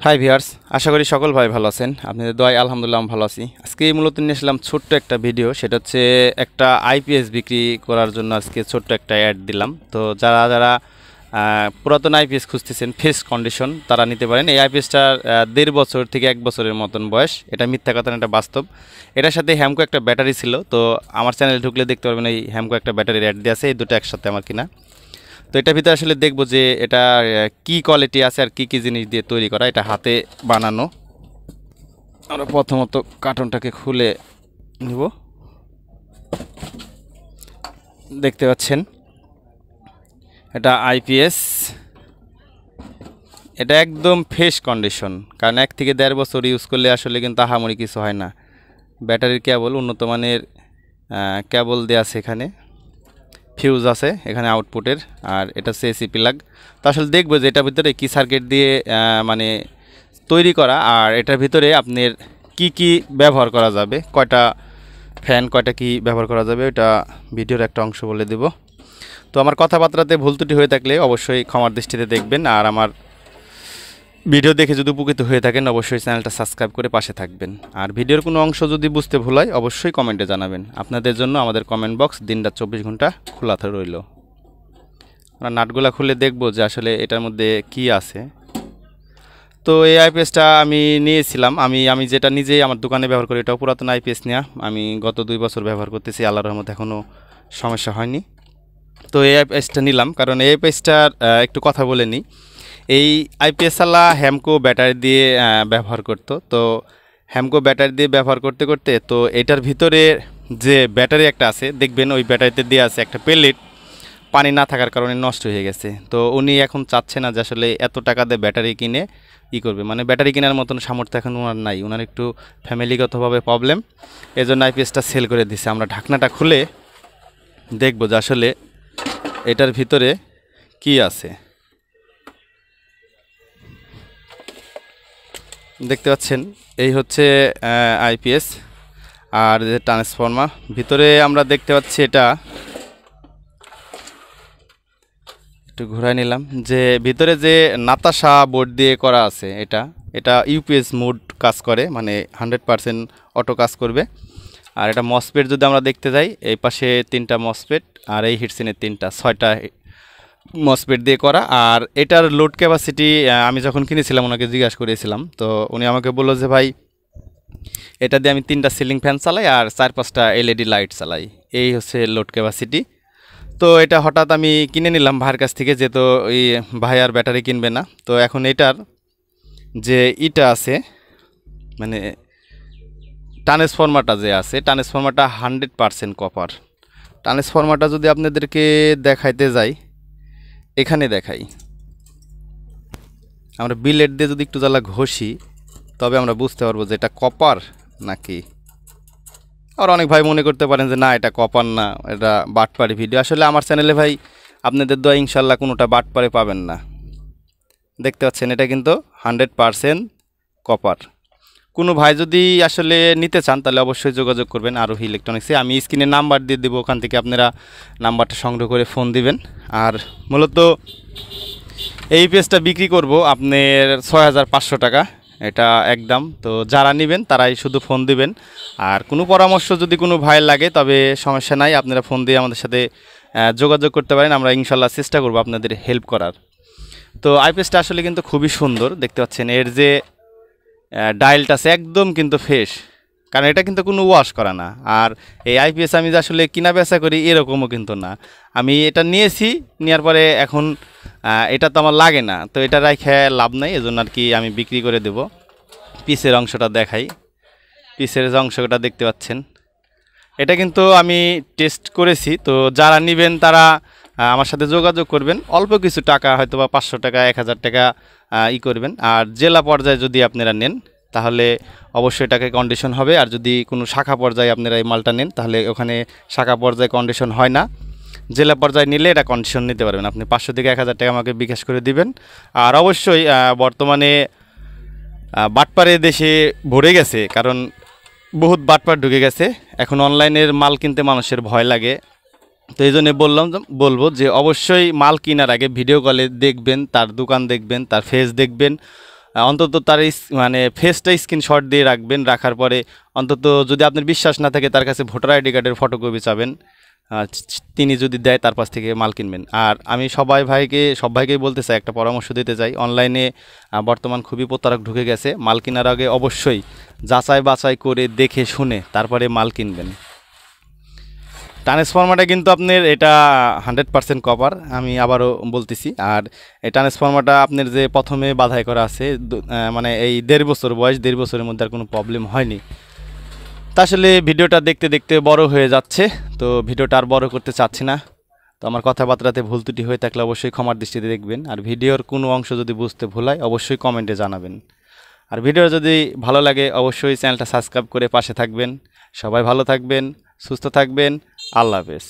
Hi viewers, আশা করি সকল ভাই ভালো আছেন। আপনাদের দোয়ায় আলহামদুলিল্লাহ আমি ভালো আছি। আজকে মূলত নিয়ে আসলাম ছোট্ট একটা ভিডিও, সেটা হচ্ছে একটা আইপিএস বিক্রি করার জন্য আজকে ছোট্ট একটা অ্যাড দিলাম। তো যারা যারা পুরাতন আইপিএস খুঁজতেছেন ফ্রেশ কন্ডিশন, তারা নিতে পারেন। এই আইপিএসটার 1.5 বছর থেকে 1 বছরের মতন বয়স। এটা মিথ্যা কথা না, এটা বাস্তব। এটার সাথে হ্যামকো একটা ব্যাটারি ছিল। তো আমার চ্যানেলে ঢুকলে দেখতে পারবেন এই হ্যামকো একটা ব্যাটারির অ্যাড দিয়ে আছে। এই দুটো একসাথে আমার কিনা। তো এটার ভিতরে আসলে দেখবো যে এটা কি কোয়ালিটি আছে আর কি কি জিনিস দিয়ে তৈরি করা। এটা হাতে বানানো। আমরা প্রথমত কার্টনটাকে খুলে নিব। দেখতে পাচ্ছেন এটা আইপিএস। এটা একদম ফ্রেশ কন্ডিশন, কারণ 1 থেকে 1.5 বছর ইউজ করলে আসলে কিন্তু আহামরি কিছু হয় না। ব্যাটারির কেবল উন্নত মানের কেবল দেওয়া আছে, এখানে ফিউজ আছে, এখানে আউটপুটের, আর এটা হচ্ছে এসি প্লাগ। তো আসলে দেখবো যে এটার ভিতরে কি সার্কিট দিয়ে মানে তৈরি করা, আর এটার ভিতরে আপনার কি কি ব্যবহার করা যাবে, কয়টা ফ্যান, কয়টা কি ব্যবহার করা যাবে, এটা ভিডিওর একটা অংশ বলে দেব। তো আমার কথাবার্তাতে ভুল ত্রুটি হয়ে থাকলে অবশ্যই ক্ষমার দৃষ্টিতে দেখবেন, আর আমার ভিডিও দেখে যদি উপকৃত হয়ে থাকেন অবশ্যই চ্যানেলটা সাবস্ক্রাইব করে পাশে থাকবেন। আর ভিডিওর কোনো অংশ যদি বুঝতে ভুল হয় অবশ্যই কমেন্টে জানাবেন। আপনাদের জন্য আমাদের কমেন্ট বক্স দিনরাত 24 ঘন্টা খোলা রইল। আমরা নাটগুলা খুলে দেখব যে আসলে এটার মধ্যে কি আছে। তো এই আইপিএসটা আমি নিয়েছিলাম, আমি যেটা নিজেই আমার দোকানে ব্যবহার করি, এটাও পুরাতন আইপিএস নেওয়া। আমি গত 2 বছর ব্যবহার করতেছি, আল্লাহর রহমতে এখনও সমস্যা হয়নি। তো এই আইপিএসটা নিলাম কারণ এই আইপিএসটার একটু কথা বলে নিই। এই আইপিএসওয়ালা হ্যামকো ব্যাটারি দিয়ে ব্যবহার করতো। তো হ্যামকো ব্যাটারি দিয়ে ব্যবহার করতে করতে তো এটার ভিতরে যে ব্যাটারি একটা আছে, দেখবেন ওই ব্যাটারিতে দিয়ে আছে একটা প্লেট, পানি না থাকার কারণে নষ্ট হয়ে গেছে। তো উনি এখন চাচ্ছে না যে আসলে এত টাকা দিয়ে ব্যাটারি কিনে করবে, মানে ব্যাটারি কেনার মতন সামর্থ্য এখন ওনার নাই, ওনার একটু ফ্যামিলিগতভাবে প্রবলেম, এই জন্য আইপিএসটা সেল করে দিছে। আমরা ঢাকনাটা খুলে দেখব যে আসলে এটার ভিতরে কি আছে। দেখতে পাচ্ছেন এই হচ্ছে আইপিএস, আর যে ট্রান্সফর্মার ভিতরে আমরা দেখতে পাচ্ছি, এটা একটু ঘুরাই নিলাম, যে ভিতরে যে নাতাশা বোর্ড দিয়ে করা আছে, এটা এটা ইউপিএস মোড কাজ করে, মানে 100% অটো কাজ করবে। আর এটা মসপেট যদি আমরা দেখতে যাই, এই পাশে 3টা মসপেট, আর এই হিটসিনের 3টা, 6টা মসপেট দিয়ে করা। আর এটার লোড ক্যাপাসিটি আমি যখন কিনেছিলাম ওনাকে জিজ্ঞাসা করেছিলাম, তো উনি আমাকে বললো যে ভাই এটা দিয়ে আমি 3টা সিলিং ফ্যান চালাই আর 4-5টা এলইডি লাইট চালাই, এই হচ্ছে লোড ক্যাপাসিটি। তো এটা হঠাৎ আমি কিনে নিলাম ভাইয়ের কাছ থেকে, যেহেতু ওই ভাই আর ব্যাটারি কিনবে না। তো এখন এটার যে ইটা আছে, মানে ট্রান্সফর্মারটা যে আছে, ট্রান্সফর্মারটা 100% কপার। ট্রান্সফর্মারটা যদি আপনাদেরকে দেখাইতে যাই, এখানে দেখাই, আমরা বিলেট দিয়ে যদি একটু জ্বালা ঘষি তবে আমরা বুঝতে পারবো যে এটা কপার নাকি। আর অনেক ভাই মনে করতে পারেন যে না এটা কপার না, এটা বাটপারি ভিডিও। আসলে আমার চ্যানেলে ভাই আপনাদের দোয়া ইনশাল্লাহ কোনোটা বাটপারে পাবেন না। দেখতে পাচ্ছেন এটা কিন্তু 100% কপার। কোনো ভাই যদি আসলে নিতে চান তাহলে অবশ্যই যোগাযোগ করবেন আরোহী ইলেকট্রনিক্সে। আমি স্ক্রিনে নাম্বার দিয়ে দেবো, ওখান থেকে আপনারা নাম্বারটা সংগ্রহ করে ফোন দিবেন। আর মূলত এই পেজটা বিক্রি করব আপনার 6500 টাকা, এটা একদম। তো যারা নেবেন তারাই শুধু ফোন দিবেন। আর কোনো পরামর্শ যদি কোনো ভাইয়ের লাগে তবে সমস্যা নাই, আপনারা ফোন দিয়ে আমাদের সাথে যোগাযোগ করতে পারেন। আমরা ইনশাল্লাহ চেষ্টা করব আপনাদের হেল্প করার। তো আইপিএসটা আসলে কিন্তু খুবই সুন্দর, দেখতে পাচ্ছেন এর যে ডায়ালটা আছে একদম কিন্তু ফ্রেশ, কারণ এটা কিন্তু কোনো ওয়াশ করা না। আর এই আইপিএস আমি যে আসলে কিনা বেচা করি এরকমও কিন্তু না, আমি এটা নিয়েছি, নেওয়ার পরে এখন এটা তো আমার লাগে না, তো এটা রাখে লাভ নাই, এজন্য আর কি আমি বিক্রি করে দেব। পিসের অংশটা দেখাই, পিসের যে অংশটা দেখতে পাচ্ছেন এটা কিন্তু আমি টেস্ট করেছি। তো যারা নেবেন তারা আমার সাথে যোগাযোগ করবেন, অল্প কিছু টাকা হয়তো বা 500 টাকা 1000 টাকা করবেন। আর জেলা পর্যায়ে যদি আপনারা নেন তাহলে অবশ্যই টাকা কন্ডিশন হবে। আর যদি কোনো শাখা পর্যায়ে আপনারা এই মালটা নেন তাহলে ওখানে শাখা পর্যায়ে কন্ডিশন হয় না, জেলা পর্যায়ে নিলে এটা কন্ডিশন নিতে পারবেন। আপনি 500 থেকে 1000 টাকা আমাকে বিকাশ করে দিবেন। আর অবশ্যই বর্তমানে বাটপারে দেশে ভরে গেছে, কারণ বহুত বাটপার ঢুকে গেছে, এখন অনলাইনের মাল কিনতে মানুষের ভয় লাগে। তো এই জন্য বলবো যে অবশ্যই মাল কেনার আগে ভিডিও কলে দেখবেন, তার দোকান দেখবেন, তার ফেস দেখবেন, অন্তত তার মানে ফেসটা স্ক্রিনশট দিয়ে রাখবেন। রাখার পরে অন্তত যদি আপনার বিশ্বাস না থাকে তার কাছে ভোটার আইডি কার্ডের ফটোকপি চাবেন, তিনি যদি দেয় তার পাশ থেকে মাল কিনবেন। আর আমি সব ভাইকেই বলতে চাই, একটা পরামর্শ দিতে চাই, অনলাইনে বর্তমান খুবই প্রতারক ঢুকে গেছে। মাল কেনার আগে অবশ্যই যাচাই বাছাই করে দেখে শুনে তারপরে মাল কিনবেন। ট্রান্সফরমারটা কিন্তু আপনার এটা 100% কপার, আমি আবারও বলতেছি। আর এই ট্রান্সফরমারটা আপনার যে প্রথমে বাধাই করা আছে, মানে এই 1.5 বছর বয়স, 1.5 বছরের মধ্যে আর কোনো প্রবলেম হয়নি। তা আসলে ভিডিওটা দেখতে দেখতে বড় হয়ে যাচ্ছে, তো ভিডিওটা আর বড় করতে চাচ্ছি না। তো আমার কথাবার্তাতে ভুল ত্রুটি হয়ে থাকলে অবশ্যই ক্ষমার দৃষ্টিতে দেখবেন। আর ভিডিওর কোনো অংশ যদি বুঝতে ভুল হয় অবশ্যই কমেন্টে জানাবেন। আর ভিডিও যদি ভালো লাগে অবশ্যই চ্যানেলটা সাবস্ক্রাইব করে পাশে থাকবেন। সবাই ভালো থাকবেন, সুস্থ থাকবেন। আল্লাহ হাফেজ।